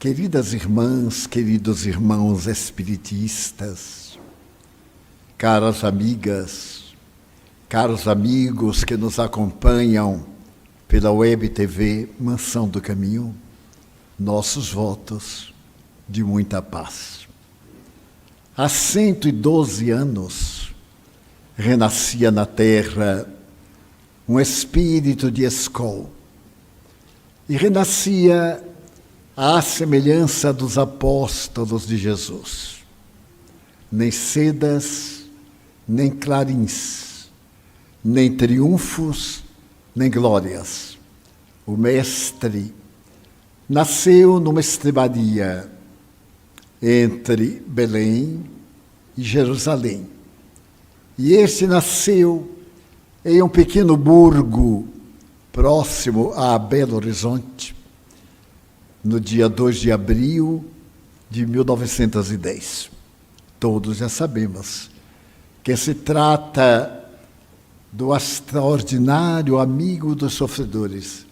Queridas irmãs, queridos irmãos espiritistas, caras amigas, caros amigos que nos acompanham pela Web TV Mansão do Caminho, nossos votos de muita paz. Há 112 anos, renascia na Terra um espírito de escola e renascia à semelhança dos apóstolos de Jesus. Nem sedas, nem clarins, nem triunfos, nem glórias. O Mestre nasceu numa estrebaria entre Belém e Jerusalém. E este nasceu em um pequeno burgo próximo a Belo Horizonte, no dia 2 de abril de 1910. Todos já sabemos que se trata do extraordinário amigo dos sofredores,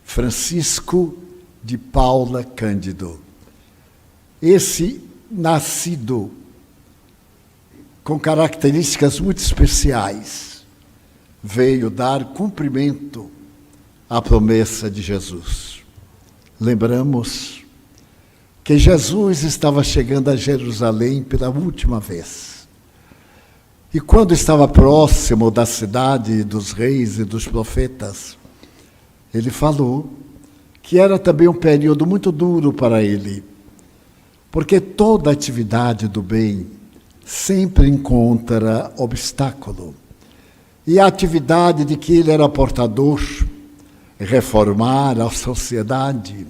Francisco de Paula Cândido. Esse nascido com características muito especiais, veio dar cumprimento à promessa de Jesus. Lembramos que Jesus estava chegando a Jerusalém pela última vez. E quando estava próximo da cidade dos reis e dos profetas, ele falou que era também um período muito duro para ele, porque toda atividade do bem sempre encontra obstáculo. E a atividade de que ele era portador, reformar a sociedade,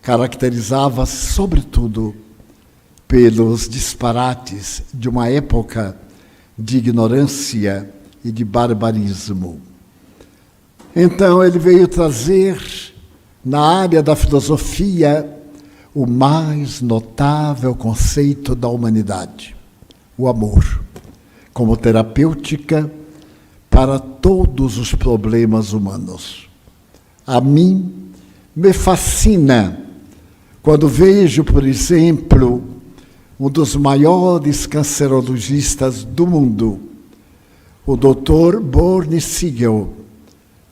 caracterizava-se, sobretudo, pelos disparates de uma época de ignorância e de barbarismo. Então, ele veio trazer, na área da filosofia, o mais notável conceito da humanidade, o amor, como terapêutica para todos os problemas humanos. A mim, me fascina quando vejo, por exemplo, um dos maiores cancerologistas do mundo, o Dr. Bernie Siegel,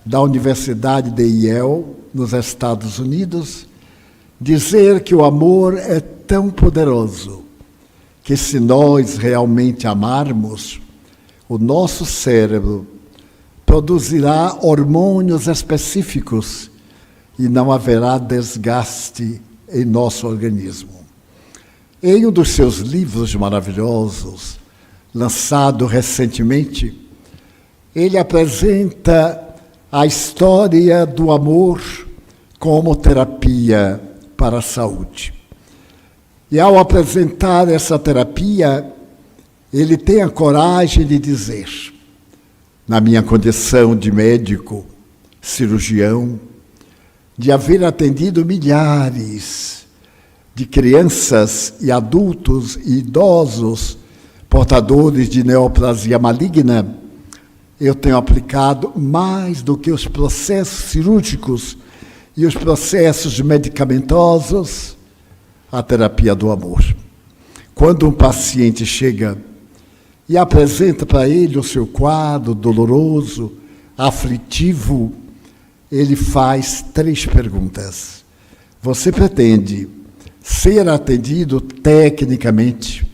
da Universidade de Yale, nos Estados Unidos, dizer que o amor é tão poderoso que, se nós realmente amarmos, o nosso cérebro produzirá hormônios específicos e não haverá desgaste em nosso organismo. Em um dos seus livros maravilhosos, lançado recentemente, ele apresenta a história do amor como terapia para a saúde. E ao apresentar essa terapia, ele tem a coragem de dizer: na minha condição de médico, cirurgião, de haver atendido milhares de crianças e adultos e idosos portadores de neoplasia maligna, eu tenho aplicado mais do que os processos cirúrgicos e os processos medicamentosos, a terapia do amor. Quando um paciente chega e apresenta para ele o seu quadro doloroso, aflitivo, ele faz 3 perguntas. Você pretende ser atendido tecnicamente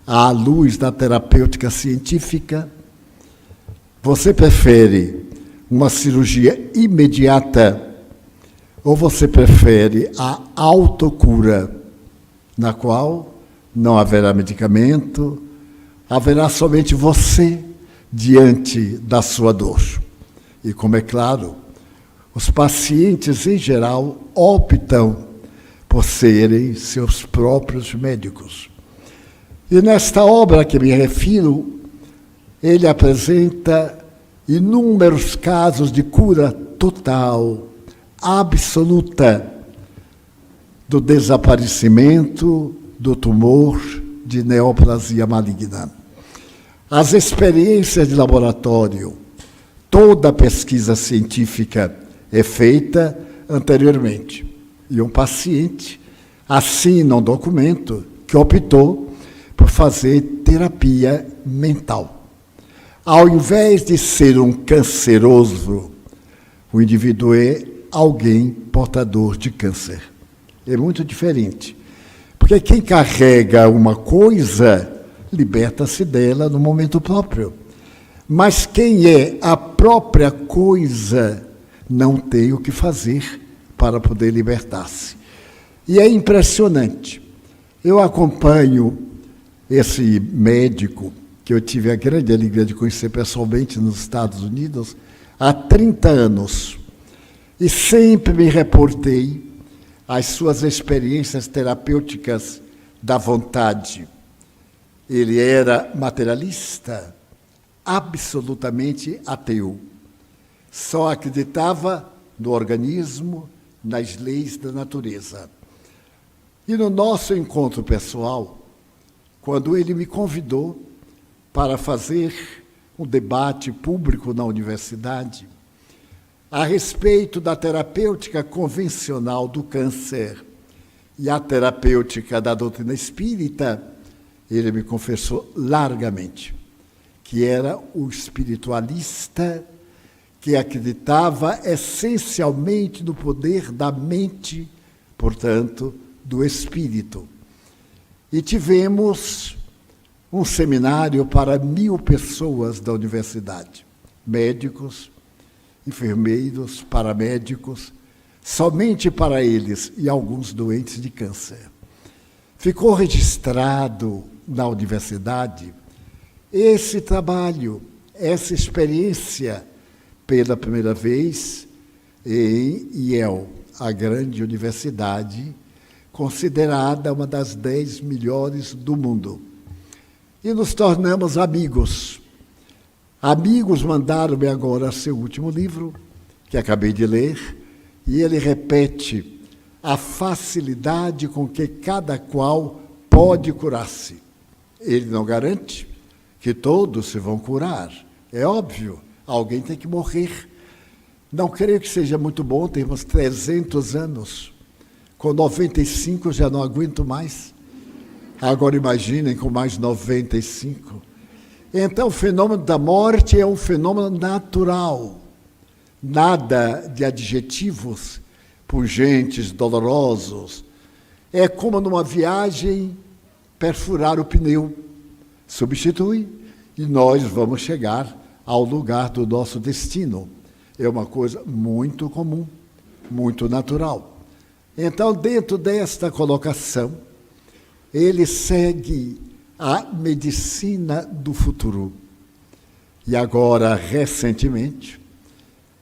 à luz da terapêutica científica? Você prefere uma cirurgia imediata ou você prefere a autocura, na qual não haverá medicamento, haverá somente você diante da sua dor? E como é claro, os pacientes, em geral, optam por serem seus próprios médicos. E nesta obra a que me refiro, ele apresenta inúmeros casos de cura total, absoluta, do desaparecimento do tumor de neoplasia maligna. As experiências de laboratório, toda a pesquisa científica é feita anteriormente. E um paciente assina um documento que optou por fazer terapia mental. Ao invés de ser um canceroso, o indivíduo é alguém portador de câncer. É muito diferente. Porque quem carrega uma coisa, liberta-se dela no momento próprio. Mas quem é a própria coisa, não tem o que fazer para poder libertar-se. E é impressionante. Eu acompanho esse médico, que eu tive a grande alegria de conhecer pessoalmente nos Estados Unidos, há 30 anos. E sempre me reportei às suas experiências terapêuticas da vontade. Ele era materialista, absolutamente ateu. Só acreditava no organismo, nas leis da natureza. E no nosso encontro pessoal, quando ele me convidou para fazer um debate público na universidade a respeito da terapêutica convencional do câncer e a terapêutica da doutrina espírita, ele me confessou largamente que era o espiritualista que acreditava essencialmente no poder da mente, portanto, do espírito. E tivemos um seminário para 1.000 pessoas da universidade, médicos, enfermeiros, paramédicos, somente para eles e alguns doentes de câncer. Ficou registrado na universidade esse trabalho, essa experiência, pela primeira vez em Yale, a grande universidade, considerada uma das 10 melhores do mundo. E nos tornamos amigos. Amigos mandaram-me agora seu último livro, que acabei de ler, e ele repete a facilidade com que cada qual pode curar-se. Ele não garante que todos se vão curar. É óbvio, alguém tem que morrer. Não creio que seja muito bom termos 300 anos. Com 95 já não aguento mais. Agora imaginem com mais 95. Então o fenômeno da morte é um fenômeno natural. Nada de adjetivos pungentes, dolorosos. É como numa viagem perfurar o pneu. Substitui e nós vamos chegar ao lugar do nosso destino. É uma coisa muito comum, muito natural. Então, dentro desta colocação, ele segue a medicina do futuro. E agora, recentemente,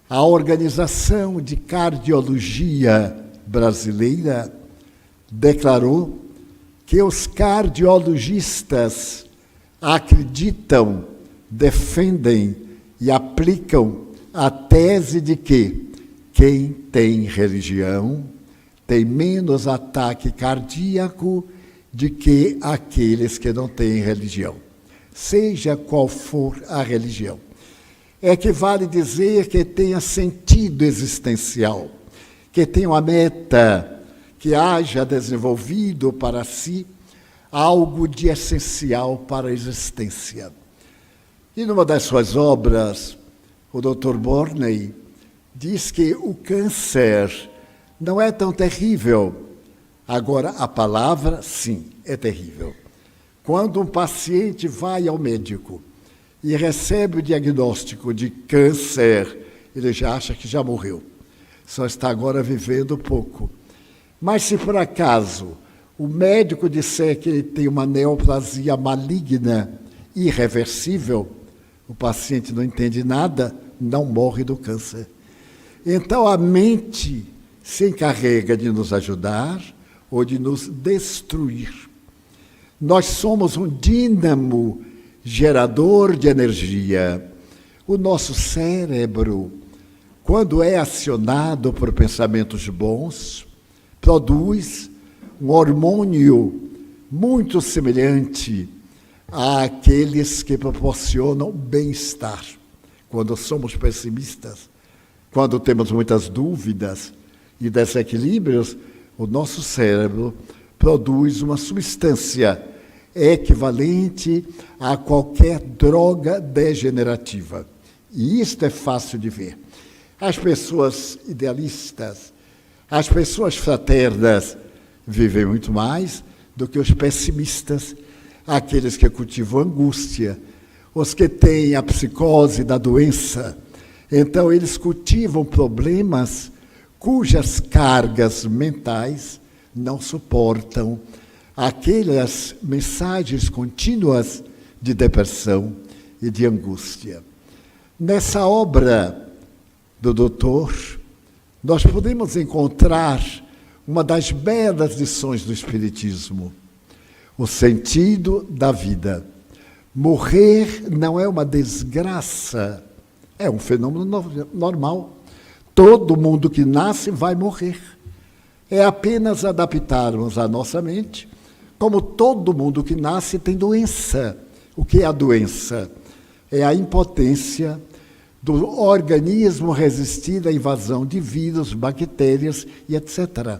a Organização de Cardiologia Brasileira declarou que os cardiologistas acreditam, defendem e aplicam a tese de que quem tem religião tem menos ataque cardíaco do que aqueles que não têm religião, seja qual for a religião. Equivale dizer que tenha sentido existencial, que tenha uma meta, que haja desenvolvido para si algo de essencial para a existência. E numa das suas obras, o Dr. Borney diz que o câncer não é tão terrível. Agora, a palavra, sim, é terrível. Quando um paciente vai ao médico e recebe o diagnóstico de câncer, ele já acha que já morreu. Só está agora vivendo pouco. Mas se por acaso o médico disser que ele tem uma neoplasia maligna irreversível, o paciente não entende nada, não morre do câncer. Então a mente se encarrega de nos ajudar ou de nos destruir. Nós somos um dínamo gerador de energia. O nosso cérebro, quando é acionado por pensamentos bons, produz um hormônio muito semelhante àqueles que proporcionam bem-estar. Quando somos pessimistas, quando temos muitas dúvidas e desequilíbrios, o nosso cérebro produz uma substância equivalente a qualquer droga degenerativa. E isto é fácil de ver. As pessoas idealistas, as pessoas fraternas vivem muito mais do que os pessimistas, aqueles que cultivam angústia, os que têm a psicose da doença. Então, eles cultivam problemas cujas cargas mentais não suportam aquelas mensagens contínuas de depressão e de angústia. Nessa obra do doutor, nós podemos encontrar uma das belas lições do Espiritismo, o sentido da vida. Morrer não é uma desgraça, é um fenômeno normal. Todo mundo que nasce vai morrer. É apenas adaptarmos a nossa mente. Como todo mundo que nasce tem doença. O que é a doença? É a impotência do organismo resistir à invasão de vírus, bactérias e etc.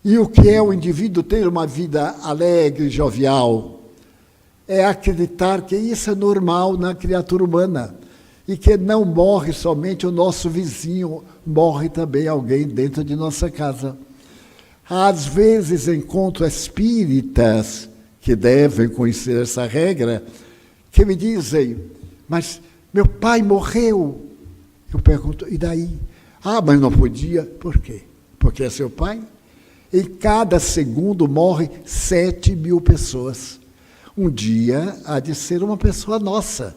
E o que é o indivíduo ter uma vida alegre, jovial? É acreditar que isso é normal na criatura humana e que não morre somente o nosso vizinho, morre também alguém dentro de nossa casa. Às vezes encontro espíritas que devem conhecer essa regra, que me dizem, mas meu pai morreu. Eu pergunto, e daí? Ah, mas não podia. Por quê? Porque é seu pai? Em cada segundo morre 7.000 pessoas. Um dia há de ser uma pessoa nossa.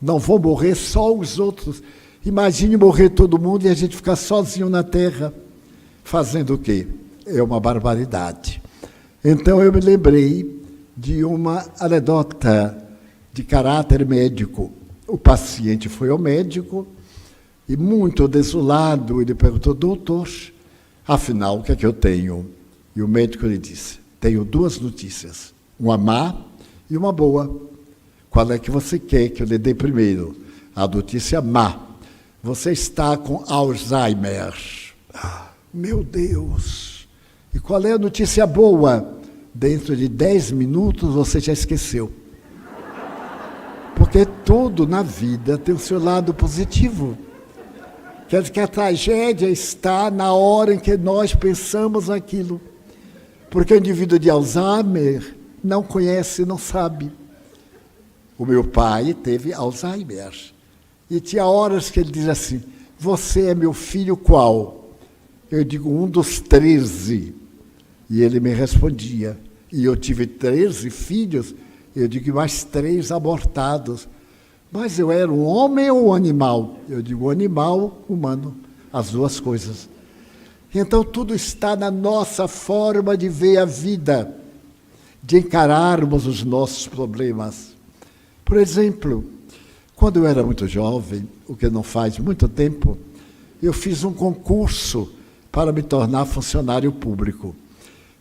Não vão morrer só os outros. Imagine morrer todo mundo e a gente ficar sozinho na Terra. Fazendo o quê? É uma barbaridade. Então eu me lembrei de uma anedota de caráter médico. O paciente foi ao médico e, muito desolado, ele perguntou, doutor, afinal, o que é que eu tenho? E o médico lhe disse, tenho 2 notícias, uma má e uma boa. Qual é que você quer que eu lhe dê primeiro? A notícia má. Você está com Alzheimer. Meu Deus! E qual é a notícia boa? Dentro de 10 minutos você já esqueceu. Porque tudo na vida tem o seu lado positivo. Quer dizer que a tragédia está na hora em que nós pensamos aquilo. Porque o indivíduo de Alzheimer não conhece, não sabe. O meu pai teve Alzheimer. E tinha horas que ele diz assim, você é meu filho qual? Eu digo, um dos 13. E ele me respondia. E eu tive 13 filhos, eu digo, mais 3 abortados. Mas eu era um homem ou um animal? Eu digo, animal, humano, as duas coisas. Então, tudo está na nossa forma de ver a vida, de encararmos os nossos problemas. Por exemplo, quando eu era muito jovem, o que não faz muito tempo, eu fiz um concurso para me tornar funcionário público.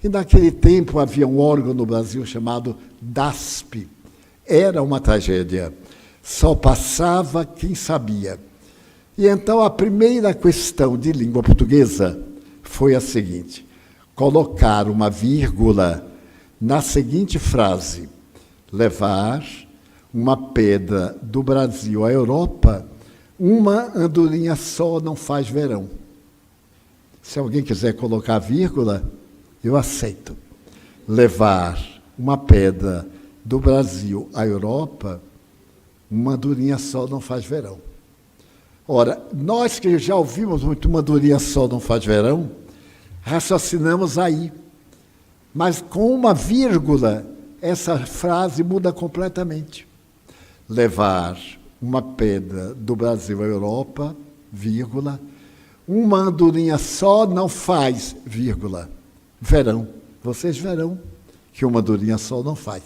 E naquele tempo havia um órgão no Brasil chamado DASP. Era uma tragédia. Só passava quem sabia. E então a primeira questão de língua portuguesa foi a seguinte: colocar uma vírgula na seguinte frase: levar uma pedra do Brasil à Europa, uma andorinha só não faz verão. Se alguém quiser colocar vírgula, eu aceito. Levar uma pedra do Brasil à Europa, uma andorinha só não faz verão. Ora, nós que já ouvimos muito uma andorinha só não faz verão, raciocinamos aí. Mas com uma vírgula, essa frase muda completamente. Levar uma pedra do Brasil à Europa, vírgula, uma andorinha só não faz, vírgula, verão. Vocês verão que uma andorinha só não faz.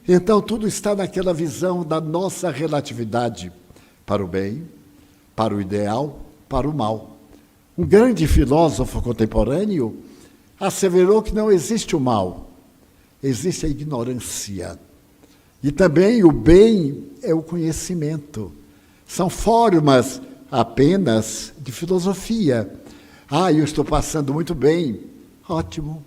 Então, tudo está naquela visão da nossa relatividade para o bem, para o ideal, para o mal. Um grande filósofo contemporâneo asseverou que não existe o mal, existe a ignorância. E também o bem é o conhecimento. São formas apenas de filosofia. Ah, eu estou passando muito bem. Ótimo.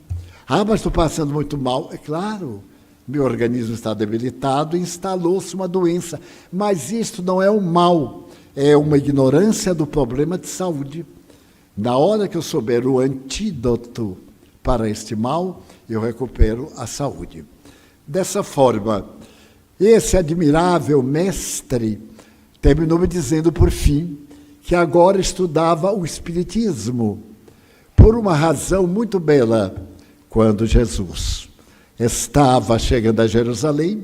Ah, mas estou passando muito mal. É claro, meu organismo está debilitado e instalou-se uma doença. Mas isto não é um mal, é uma ignorância do problema de saúde. Na hora que eu souber o antídoto para este mal, eu recupero a saúde. Dessa forma, esse admirável mestre terminou me dizendo, por fim, que agora estudava o Espiritismo, por uma razão muito bela. Quando Jesus estava chegando a Jerusalém,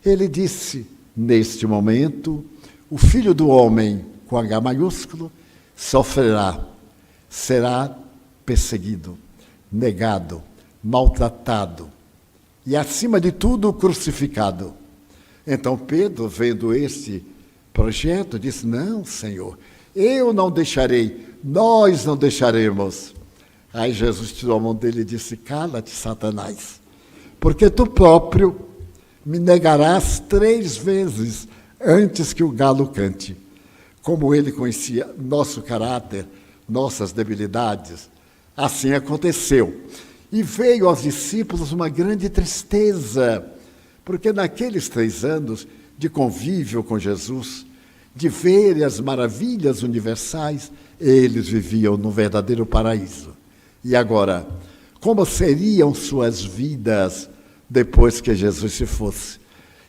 ele disse, neste momento, o Filho do Homem, com H maiúsculo, sofrerá, será perseguido, negado, maltratado e, acima de tudo, crucificado. Então Pedro, vendo este projeto, disse, não, Senhor, eu não deixarei, nós não deixaremos. Aí Jesus tirou a mão dele e disse, cala-te, Satanás, porque tu próprio me negarás 3 vezes antes que o galo cante. Como ele conhecia nosso caráter, nossas debilidades, assim aconteceu. E veio aos discípulos uma grande tristeza, porque naqueles 3 anos de convívio com Jesus, de ver as maravilhas universais, eles viviam no verdadeiro paraíso. E agora, como seriam suas vidas depois que Jesus se fosse?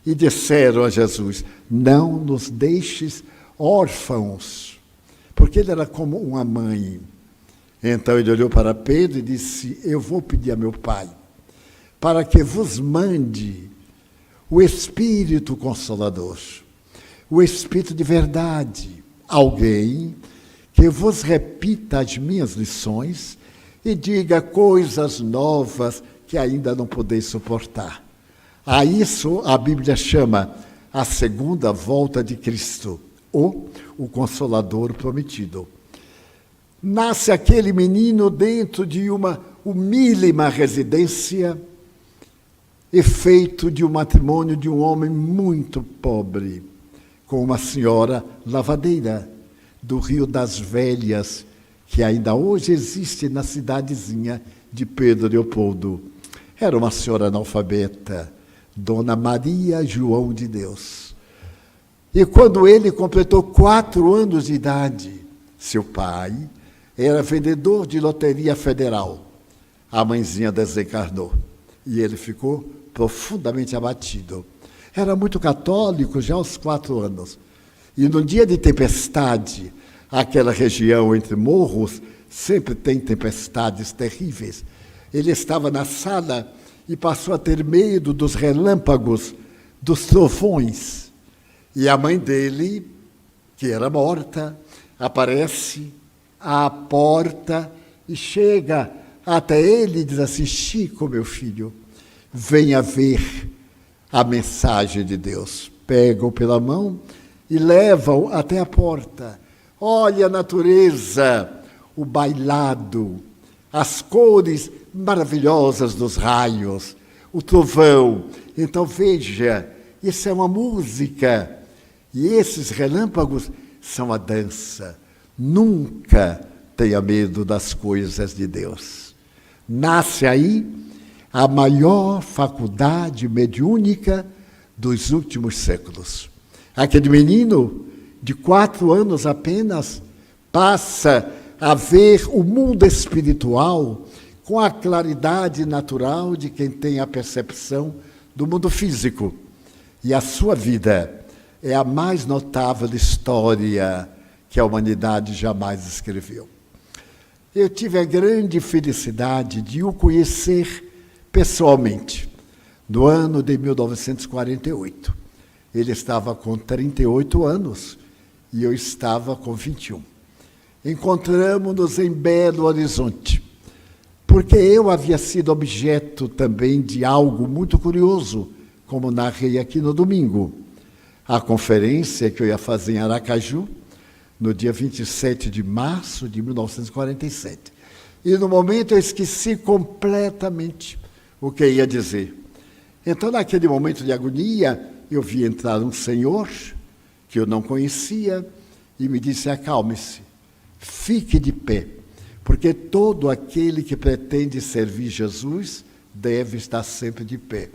E disseram a Jesus, não nos deixes órfãos, porque ele era como uma mãe. Então ele olhou para Pedro e disse, eu vou pedir a meu Pai, para que vos mande o Espírito Consolador, o Espírito de verdade, alguém que vos repita as minhas lições e diga coisas novas que ainda não podeis suportar. A isso a Bíblia chama a segunda volta de Cristo, ou o Consolador prometido. Nasce aquele menino dentro de uma humílima residência, efeito de um matrimônio de um homem muito pobre, com uma senhora lavadeira do Rio das Velhas, que ainda hoje existe na cidadezinha de Pedro Leopoldo. Era uma senhora analfabeta, Dona Maria João de Deus. E quando ele completou 4 anos de idade, seu pai era vendedor de loteria federal. A mãezinha desencarnou e ele ficou profundamente abatido. Era muito católico já aos 4 anos. E no dia de tempestade, aquela região entre morros sempre tem tempestades terríveis. Ele estava na sala e passou a ter medo dos relâmpagos, dos trovões. E a mãe dele, que era morta, aparece à porta e chega até ele e diz assim, Chico, meu filho, venha ver a mensagem de Deus. Pega-o pela mão e leva-o até a porta. Olha a natureza, o bailado, as cores maravilhosas dos raios, o trovão. Então veja, isso é uma música. E esses relâmpagos são a dança. Nunca tenha medo das coisas de Deus. Nasce aí a maior faculdade mediúnica dos últimos séculos. Aquele menino de 4 anos apenas passa a ver o mundo espiritual com a claridade natural de quem tem a percepção do mundo físico. E a sua vida é a mais notável história que a humanidade jamais escreveu. Eu tive a grande felicidade de o conhecer pessoalmente, no ano de 1948. Ele estava com 38 anos e eu estava com 21. Encontramos-nos em Belo Horizonte, porque eu havia sido objeto também de algo muito curioso, como narrei aqui no domingo. A conferência que eu ia fazer em Aracaju, no dia 27 de março de 1947. E no momento eu esqueci completamente o que ia dizer. Então, naquele momento de agonia, eu vi entrar um senhor que eu não conhecia e me disse, acalme-se, fique de pé, porque todo aquele que pretende servir Jesus deve estar sempre de pé.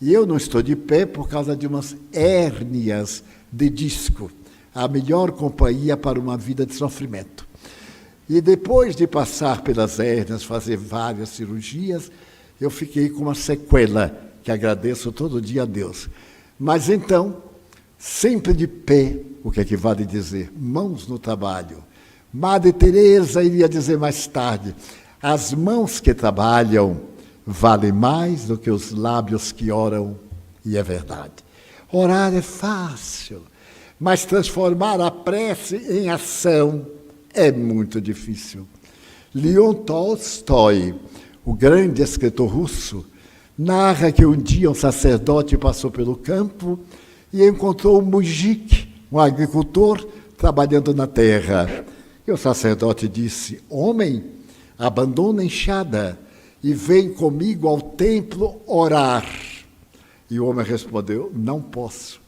E eu não estou de pé por causa de umas hérnias de disco, a melhor companhia para uma vida de sofrimento. E depois de passar pelas hérnias, fazer várias cirurgias, eu fiquei com uma sequela, que agradeço todo dia a Deus. Mas então, sempre de pé, o que é que vale dizer? Mãos no trabalho. Madre Teresa iria dizer mais tarde, as mãos que trabalham valem mais do que os lábios que oram, e é verdade. Orar é fácil, mas transformar a prece em ação é muito difícil. Leon Tolstói, o grande escritor russo, narra que um dia um sacerdote passou pelo campo e encontrou um mujik, um agricultor, trabalhando na terra. E o sacerdote disse, homem, abandona a enxada e vem comigo ao templo orar. E o homem respondeu, não posso,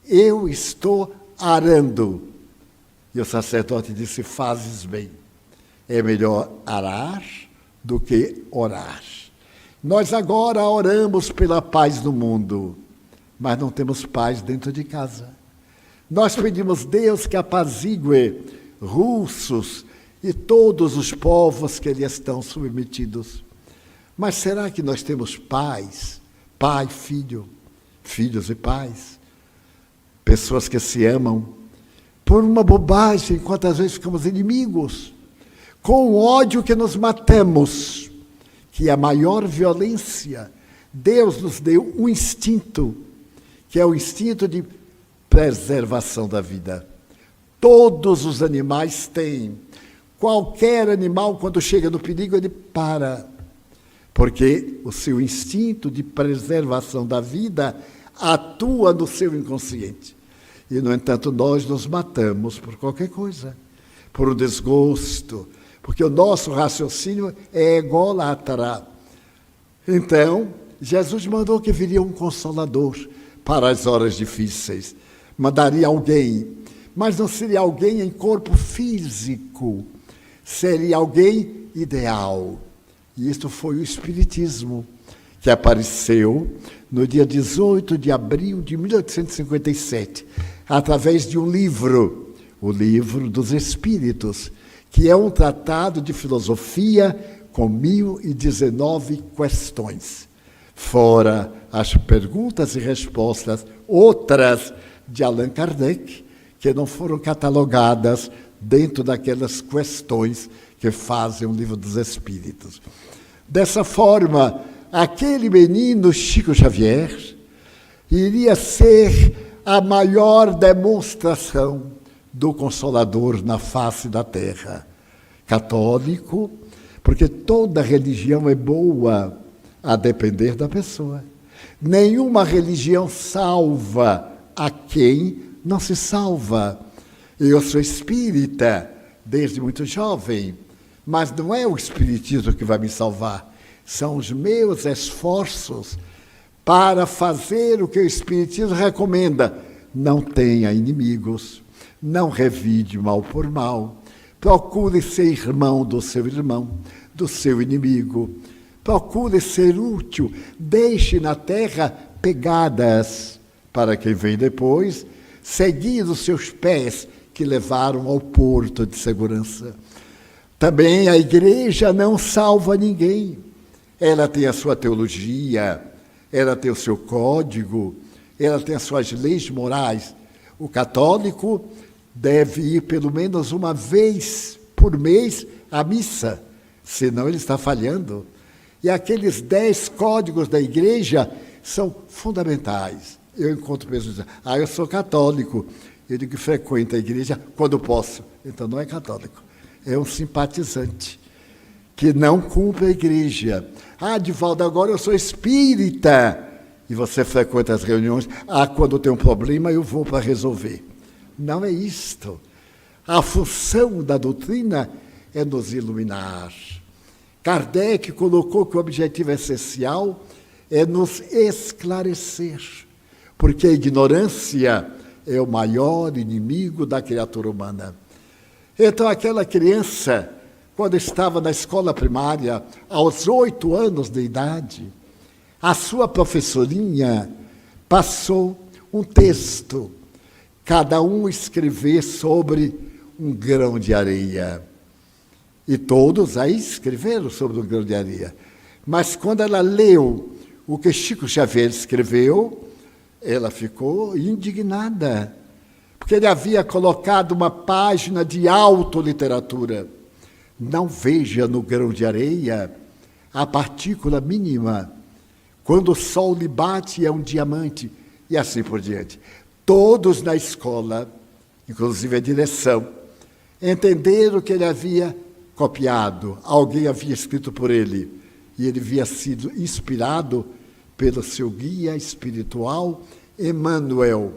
eu estou arando. E o sacerdote disse, fazes bem, é melhor arar do que orar. Nós agora oramos pela paz no mundo, mas não temos paz dentro de casa. Nós pedimos Deus que apazigue russos e todos os povos que lhe estão submetidos. Mas será que nós temos paz? Pai, filho, filhos e pais, pessoas que se amam, por uma bobagem, quantas vezes ficamos inimigos, com o ódio que nos matamos, que é a maior violência. Deus nos deu um instinto, que é o instinto de preservação da vida. Todos os animais têm. Qualquer animal, quando chega no perigo, ele para. Porque o seu instinto de preservação da vida atua no seu inconsciente. E, no entanto, nós nos matamos por qualquer coisa, por um desgosto, porque o nosso raciocínio é ególatra. Então, Jesus mandou que viria um consolador para as horas difíceis. Mandaria alguém, mas não seria alguém em corpo físico, seria alguém ideal. E isto foi o Espiritismo, que apareceu no dia 18 de abril de 1857, através de um livro, o Livro dos Espíritos, que é um tratado de filosofia com 1019 questões. Fora as perguntas e respostas, outras de Allan Kardec, que não foram catalogadas dentro daquelas questões que fazem o Livro dos Espíritos. Dessa forma, aquele menino Chico Xavier iria ser a maior demonstração do Consolador na face da terra. Católico, porque toda religião é boa, a depender da pessoa. Nenhuma religião salva a quem não se salva. Eu sou espírita desde muito jovem, mas não é o espiritismo que vai me salvar, são os meus esforços para fazer o que o espiritismo recomenda. Não tenha inimigos, não revide mal por mal, procure ser irmão, do seu inimigo, procure ser útil, deixe na terra pegadas para quem vem depois, seguir os seus pés que levaram ao porto de segurança. Também a igreja não salva ninguém. Ela tem a sua teologia, ela tem o seu código, ela tem as suas leis morais. O católico deve ir pelo menos uma vez por mês à missa, senão ele está falhando. E aqueles 10 códigos da igreja são fundamentais. Eu encontro pessoas dizendo, eu sou católico. Eu digo que frequento a igreja quando posso. Então não é católico, é um simpatizante que não cumpre a igreja. Divaldo, agora eu sou espírita. E você frequenta as reuniões. Quando tem um problema eu vou para resolver. Não é isto. A função da doutrina é nos iluminar. Kardec colocou que o objetivo essencial é nos esclarecer, porque a ignorância é o maior inimigo da criatura humana. Então, aquela criança, quando estava na escola primária, aos 8 anos de idade, a sua professorinha passou um texto, cada um escrever sobre um grão de areia. E todos aí escreveram sobre um grão de areia. Mas quando ela leu o que Chico Xavier escreveu, ela ficou indignada, porque ele havia colocado uma página de autoliteratura. Não veja no grão de areia a partícula mínima. Quando o sol lhe bate, é um diamante, e assim por diante. Todos na escola, inclusive a direção, entenderam que ele havia copiado, alguém havia escrito por ele, e ele havia sido inspirado pelo seu guia espiritual, Emmanuel,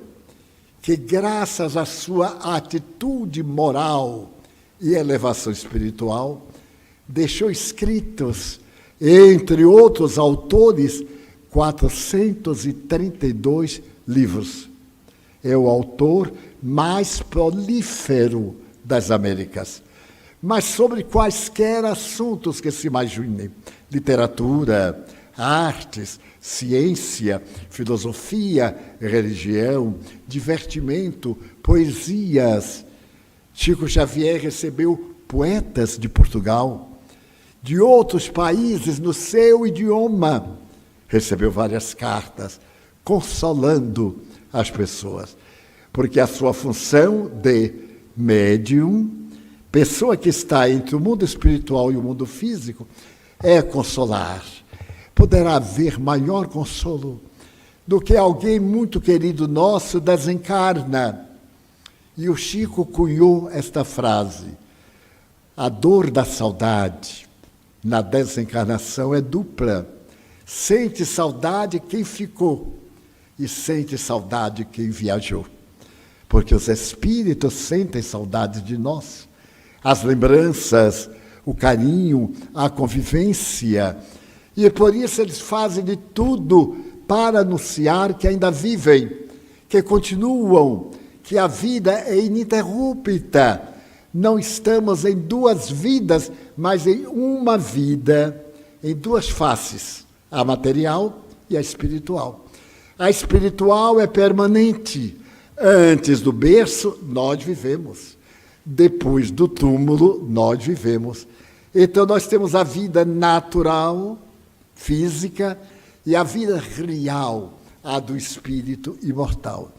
que graças à sua atitude moral e elevação espiritual, deixou escritos, entre outros autores, 432 livros. É o autor mais prolífero das Américas. Mas sobre quaisquer assuntos que se imaginem, literatura, artes, ciência, filosofia, religião, divertimento, poesias. Chico Xavier recebeu poetas de Portugal, de outros países no seu idioma. Recebeu várias cartas, consolando as pessoas, porque a sua função de médium, pessoa que está entre o mundo espiritual e o mundo físico, é consolar. Poderá haver maior consolo do que alguém muito querido nosso desencarna. E o Chico cunhou esta frase: a dor da saudade na desencarnação é dupla. Sente saudade quem ficou e sente saudade quem viajou. Porque os espíritos sentem saudade de nós. As lembranças, o carinho, a convivência. E por isso eles fazem de tudo para anunciar que ainda vivem, que continuam, que a vida é ininterrupta. Não estamos em duas vidas, mas em uma vida, em duas faces, a material e a espiritual. A espiritual é permanente. Antes do berço, nós vivemos. Depois do túmulo, nós vivemos. Então, nós temos a vida natural, física, e a vida real, a do espírito imortal.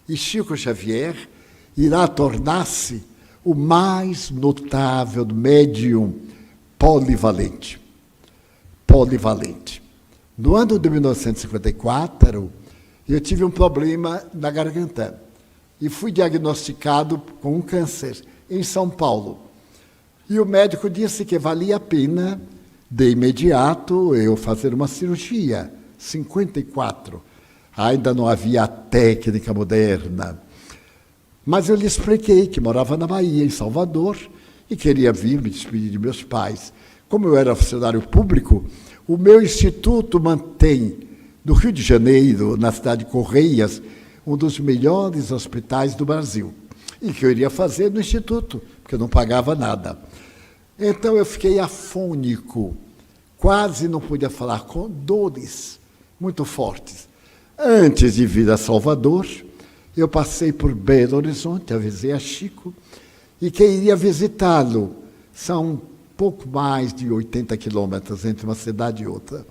E Chico Xavier irá tornar-se o mais notável médium polivalente. Polivalente. No ano de 1954, eu tive um problema na garganta e fui diagnosticado com um câncer em São Paulo. E o médico disse que valia a pena, de imediato, eu fazer uma cirurgia. 54. Ainda não havia a técnica moderna. Mas eu lhe expliquei que morava na Bahia, em Salvador, e queria vir me despedir de meus pais. Como eu era funcionário público, o meu instituto mantém, no Rio de Janeiro, na cidade de Correias, um dos melhores hospitais do Brasil. E que eu iria fazer no instituto, porque eu não pagava nada. Então eu fiquei afônico, quase não podia falar, com dores muito fortes. Antes de vir a Salvador, eu passei por Belo Horizonte, avisei a Chico, e que iria visitá-lo. São pouco mais de 80 quilômetros entre uma cidade e outra.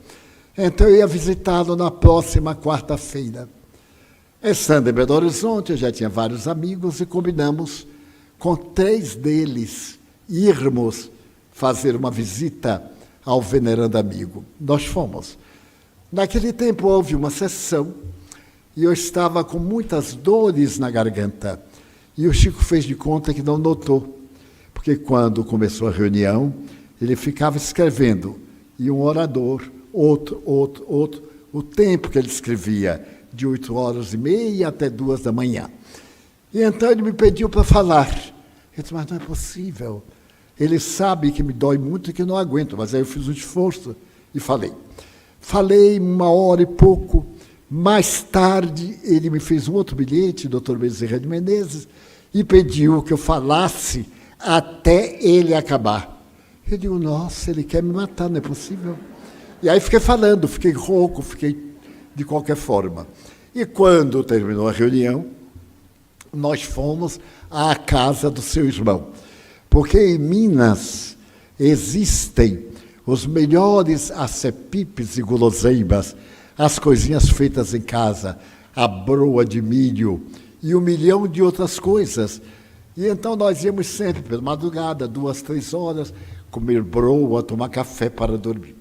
Então, eu ia visitá-lo na próxima quarta-feira. Estando em Belo Horizonte, eu já tinha vários amigos e combinamos com 3 deles irmos fazer uma visita ao venerando amigo. Nós fomos. Naquele tempo, houve uma sessão e eu estava com muitas dores na garganta. E o Chico fez de conta que não notou, porque quando começou a reunião, ele ficava escrevendo, e um orador, outro, o tempo que ele escrevia, de 8h30 até 2h. E então ele me pediu para falar. Eu disse, mas não é possível. Ele sabe que me dói muito e que eu não aguento, mas aí eu fiz um esforço e falei. Falei 1h e pouco. Mais tarde, ele me fez um outro bilhete, Dr. Bezerra de Menezes, e pediu que eu falasse até ele acabar. Eu digo, nossa, ele quer me matar, não é possível? E aí fiquei falando, fiquei rouco, fiquei de qualquer forma. E quando terminou a reunião, nós fomos à casa do seu irmão. Porque em Minas existem os melhores acepipes e guloseimas, as coisinhas feitas em casa, a broa de milho e 1 milhão de outras coisas. E então nós íamos sempre, pela madrugada, 2, 3 horas, comer broa, tomar café para dormir.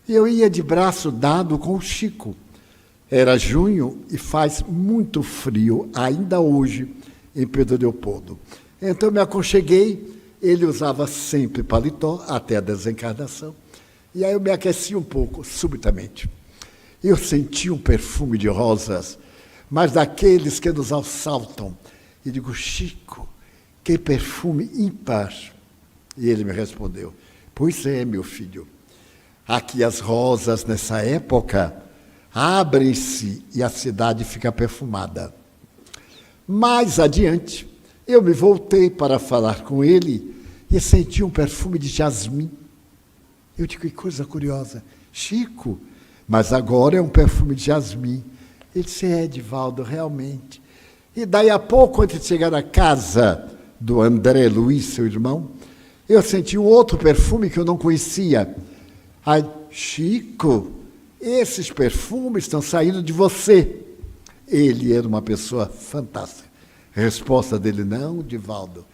E eu ia de braço dado com o Chico. Era junho e faz muito frio, ainda hoje, em Pedro Leopoldo. Então eu me aconcheguei, ele usava sempre paletó, até a desencarnação. E aí eu me aqueci um pouco, subitamente. Eu senti um perfume de rosas, mas daqueles que nos assaltam. E digo, Chico, que perfume ímpar. E ele me respondeu, pois é, meu filho. Aqui as rosas, nessa época, abrem-se e a cidade fica perfumada. Mais adiante, eu me voltei para falar com ele e senti um perfume de jasmim. Eu digo, que coisa curiosa. Chico, mas agora é um perfume de jasmim. Ele disse, Edivaldo, realmente. E daí a pouco, antes de chegar à casa do André Luiz, seu irmão, eu senti um outro perfume que eu não conhecia. Aí, Chico, esses perfumes estão saindo de você. Ele era uma pessoa fantástica. A resposta dele, não, Divaldo.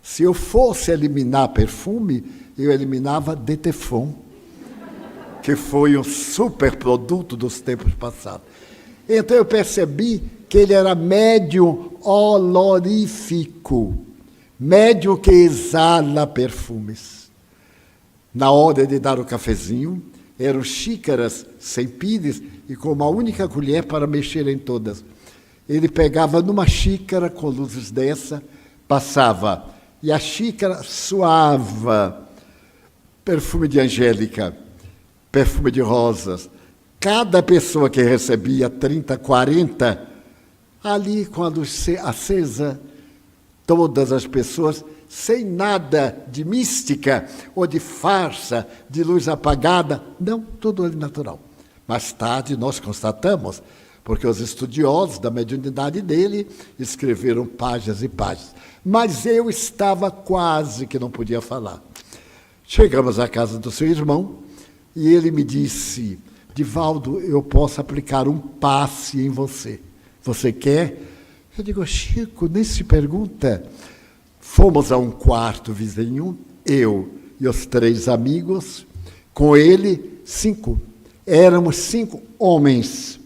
Se eu fosse eliminar perfume, eu eliminava Detefon, que foi um superproduto dos tempos passados. Então eu percebi que ele era médium olorífico, médium que exala perfumes. Na hora de dar o cafezinho, eram xícaras sem pires e com uma única colher para mexer em todas. Ele pegava numa xícara com luzes dessa, passava, e a xícara suava, perfume de angélica, perfume de rosas. Cada pessoa que recebia 30, 40, ali com a luz acesa, todas as pessoas, sem nada de mística ou de farsa, de luz apagada, não, tudo ali natural. Mais tarde nós constatamos, porque os estudiosos da mediunidade dele escreveram páginas e páginas. Mas eu estava quase que não podia falar. Chegamos à casa do seu irmão e ele me disse, Divaldo, eu posso aplicar um passe em você. Você quer? Eu digo, Chico, nem se pergunta. Fomos a um quarto vizinho, eu e os 3 amigos, com ele 5. Éramos 5 homens.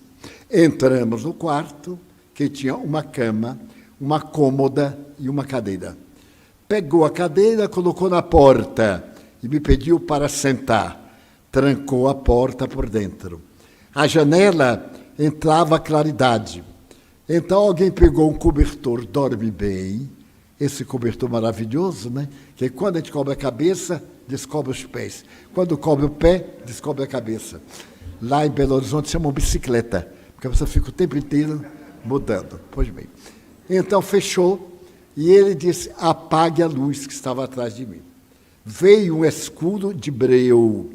Entramos no quarto, que tinha uma cama, uma cômoda e uma cadeira. Pegou a cadeira, colocou na porta e me pediu para sentar. Trancou a porta por dentro. A janela entrava claridade. Então alguém pegou um cobertor, dorme bem, esse cobertor maravilhoso, né? Que quando a gente cobre a cabeça, descobre os pés. Quando cobre o pé, descobre a cabeça. Lá em Belo Horizonte chamam bicicleta, porque a pessoa fica o tempo inteiro mudando. Pois bem. Então fechou e ele disse, apague a luz que estava atrás de mim. Veio um escudo de breu.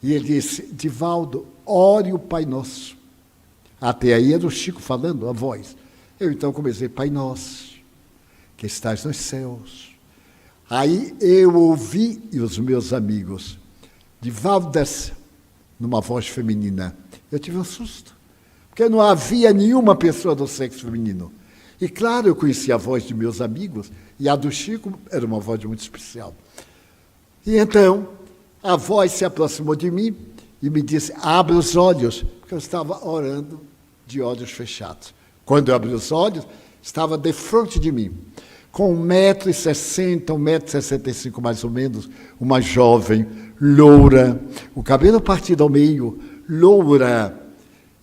E ele disse, Divaldo, ore o Pai Nosso. Até aí era o Chico falando, a voz. Eu então comecei, Pai Nosso, que estás nos céus. Aí eu ouvi, e os meus amigos, Divaldo desce, numa voz feminina. Eu tive um susto, porque não havia nenhuma pessoa do sexo feminino. E claro, eu conhecia a voz de meus amigos, e a do Chico era uma voz muito especial. E então, a voz se aproximou de mim e me disse, abre os olhos, porque eu estava orando de olhos fechados. Quando eu abri os olhos, estava de frente de mim, com 1,60 m, 1,65 m mais ou menos, uma jovem, loura, o cabelo partido ao meio, loura,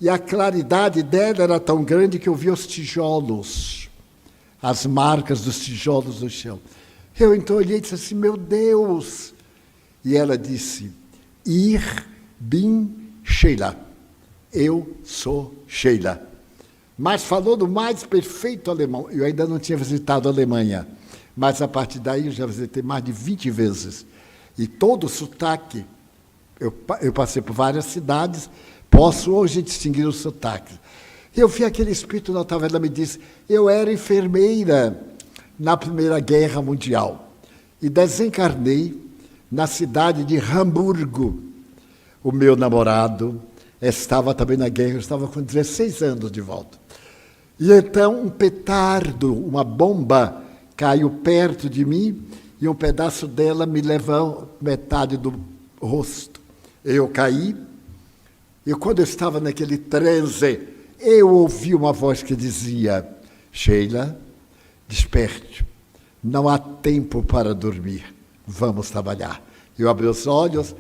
e a claridade dela era tão grande que eu via os tijolos, as marcas dos tijolos no chão. Eu então olhei e disse assim, meu Deus! E ela disse, Ich bin Sheila. Eu sou Sheila. Mas falou do mais perfeito alemão. Eu ainda não tinha visitado a Alemanha, mas a partir daí eu já visitei mais de 20 vezes. E todo o sotaque eu passei por várias cidades, posso hoje distinguir os sotaques. Eu vi aquele espírito notável, ela me disse, eu era enfermeira na Primeira Guerra Mundial e desencarnei na cidade de Hamburgo. O meu namorado estava também na guerra, eu estava com 16 anos de volta. E então um petardo, uma bomba, caiu perto de mim e um pedaço dela me levou metade do rosto. Eu caí e quando eu estava naquele transe, eu ouvi uma voz que dizia, Sheila, desperte, não há tempo para dormir, vamos trabalhar. Eu abri os olhos,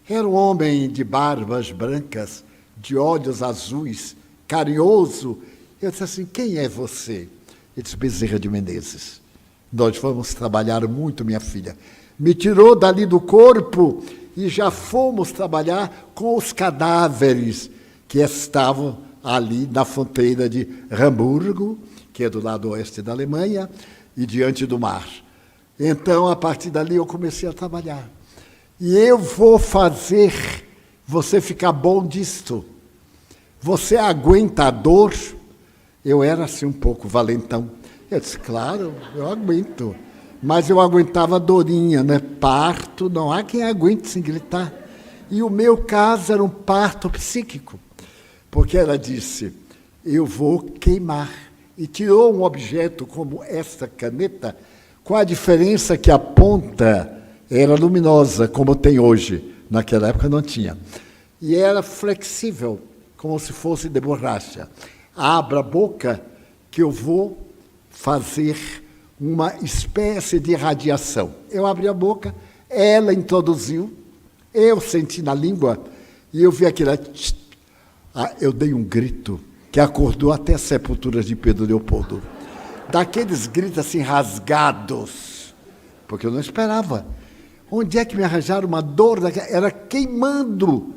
era um homem de barbas brancas, de olhos azuis, carinhoso. Eu disse assim, quem é você? Ele disse, Bezerra de Menezes. Nós vamos trabalhar muito, minha filha. Me tirou dali do corpo e já fomos trabalhar com os cadáveres que estavam ali na fronteira de Hamburgo, que é do lado oeste da Alemanha, e diante do mar. Então, a partir dali, eu comecei a trabalhar. E eu vou fazer você ficar bom disto. Você aguenta a dor? Eu era assim um pouco valentão. Eu disse, claro, eu aguento. Mas eu aguentava a dorinha, né? Parto, não há quem aguente sem gritar. E o meu caso era um parto psíquico. Porque ela disse, eu vou queimar. E tirou um objeto como esta caneta, com a diferença que a ponta era luminosa, como tem hoje. Naquela época não tinha. E era flexível, como se fosse de borracha. Abra a boca que eu vou fazer uma espécie de radiação. Eu abri a boca, ela introduziu, eu senti na língua, e eu vi aquilo. Eu dei um grito que acordou até as sepulturas de Pedro Leopoldo. Daqueles gritos assim rasgados, porque eu não esperava. Onde é que me arranjaram uma dor? Era queimando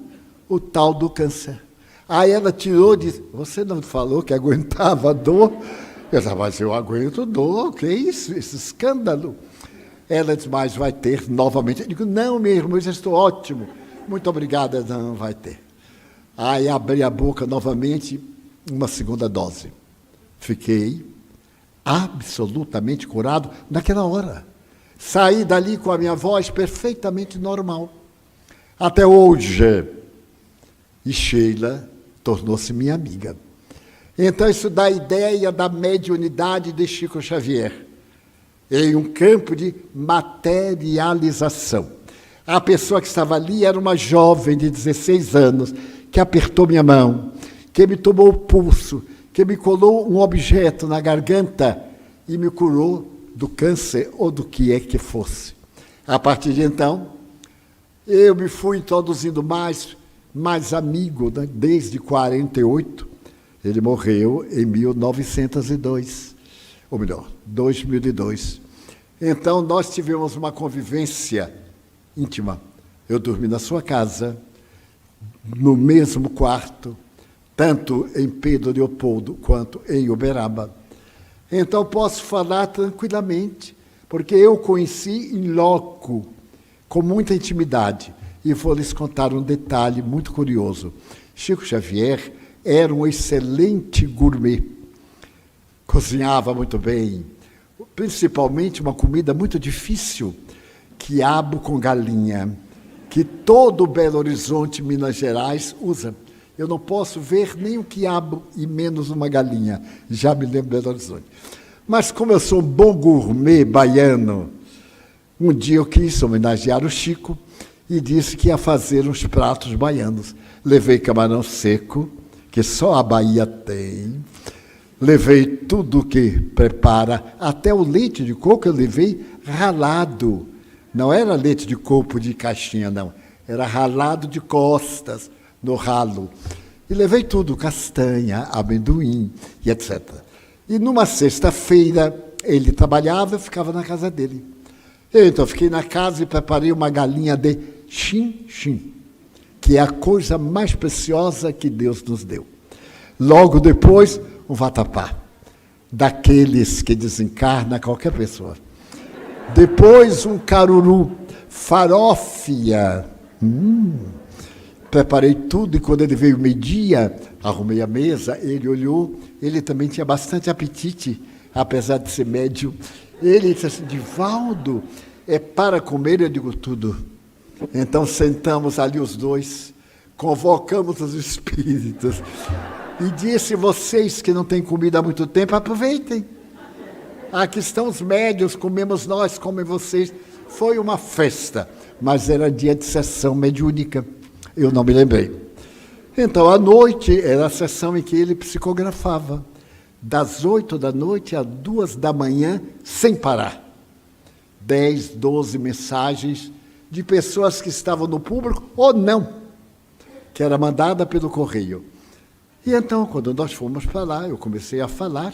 o tal do câncer. Aí ela tirou e disse, você não falou que aguentava dor? Eu disse, mas eu aguento dor, que isso, esse escândalo. Ela disse, mas vai ter novamente. Eu digo, não, minha irmã, eu já estou ótimo. Muito obrigada, não vai ter. Aí abri a boca novamente, uma segunda dose. Fiquei absolutamente curado naquela hora. Saí dali com a minha voz perfeitamente normal. Até hoje. E Sheila tornou-se minha amiga. Então, isso dá a ideia da mediunidade de Chico Xavier, em um campo de materialização. A pessoa que estava ali era uma jovem de 16 anos, que apertou minha mão, que me tomou o pulso, que me colou um objeto na garganta e me curou do câncer ou do que é que fosse. A partir de então, eu me fui introduzindo mais amigo, né? Desde 48, ele morreu em 1902, ou melhor, 2002. Então, nós tivemos uma convivência íntima. Eu dormi na sua casa, no mesmo quarto, tanto em Pedro Leopoldo quanto em Uberaba. Então, posso falar tranquilamente, porque eu conheci em loco, com muita intimidade. E vou lhes contar um detalhe muito curioso. Chico Xavier era um excelente gourmet. Cozinhava muito bem, principalmente uma comida muito difícil, quiabo com galinha, que todo Belo Horizonte, Minas Gerais, usa. Eu não posso ver nem o quiabo e menos uma galinha. Já me lembro de Belo Horizonte. Mas como eu sou um bom gourmet baiano, um dia eu quis homenagear o Chico e disse que ia fazer uns pratos baianos. Levei camarão seco, que só a Bahia tem. Levei tudo que prepara, até o leite de coco eu levei ralado. Não era leite de coco de caixinha, não. Era ralado de costas, no ralo. E levei tudo, castanha, amendoim e etc. E numa sexta-feira, ele trabalhava, eu ficava na casa dele. Eu, então, fiquei na casa e preparei uma galinha de chin-chin, que é a coisa mais preciosa que Deus nos deu. Logo depois, um vatapá, daqueles que desencarna qualquer pessoa. Depois, um caruru, farófia, preparei tudo e quando ele veio meio-dia, arrumei a mesa, ele olhou, ele também tinha bastante apetite, apesar de ser médio. Ele disse assim, Divaldo, é para comer? Eu digo, tudo. Então sentamos ali os dois, convocamos os espíritos e disse, vocês que não têm comida há muito tempo, aproveitem. Aqui estão os médios, comemos nós, comem vocês. Foi uma festa, mas era dia de sessão mediúnica. Eu não me lembrei. Então, à noite, era a sessão em que ele psicografava. Das 8 da noite às 2 da manhã, sem parar. 10, 12 mensagens de pessoas que estavam no público ou não, que era mandada pelo correio. E então, quando nós fomos para lá, eu comecei a falar,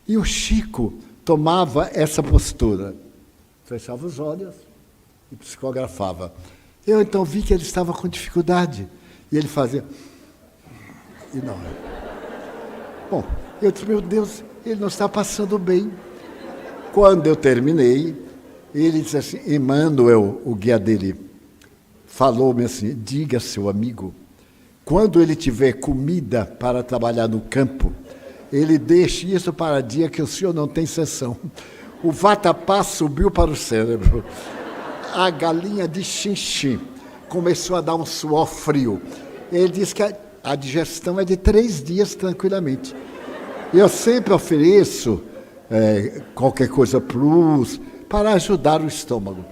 e o Chico tomava essa postura. Fechava os olhos e psicografava. Eu então vi que ele estava com dificuldade. E ele fazia... E não. Bom, eu disse, meu Deus, ele não está passando bem. Quando eu terminei, ele disse assim, Emmanuel, o guia dele, falou-me assim, diga, seu amigo, quando ele tiver comida para trabalhar no campo, ele deixe isso para dia que o senhor não tem sessão. O vatapá subiu para o cérebro. A galinha de xinxim começou a dar um suor frio. Ele disse que a digestão é de 3 dias tranquilamente. Eu sempre ofereço qualquer coisa plus para ajudar o estômago.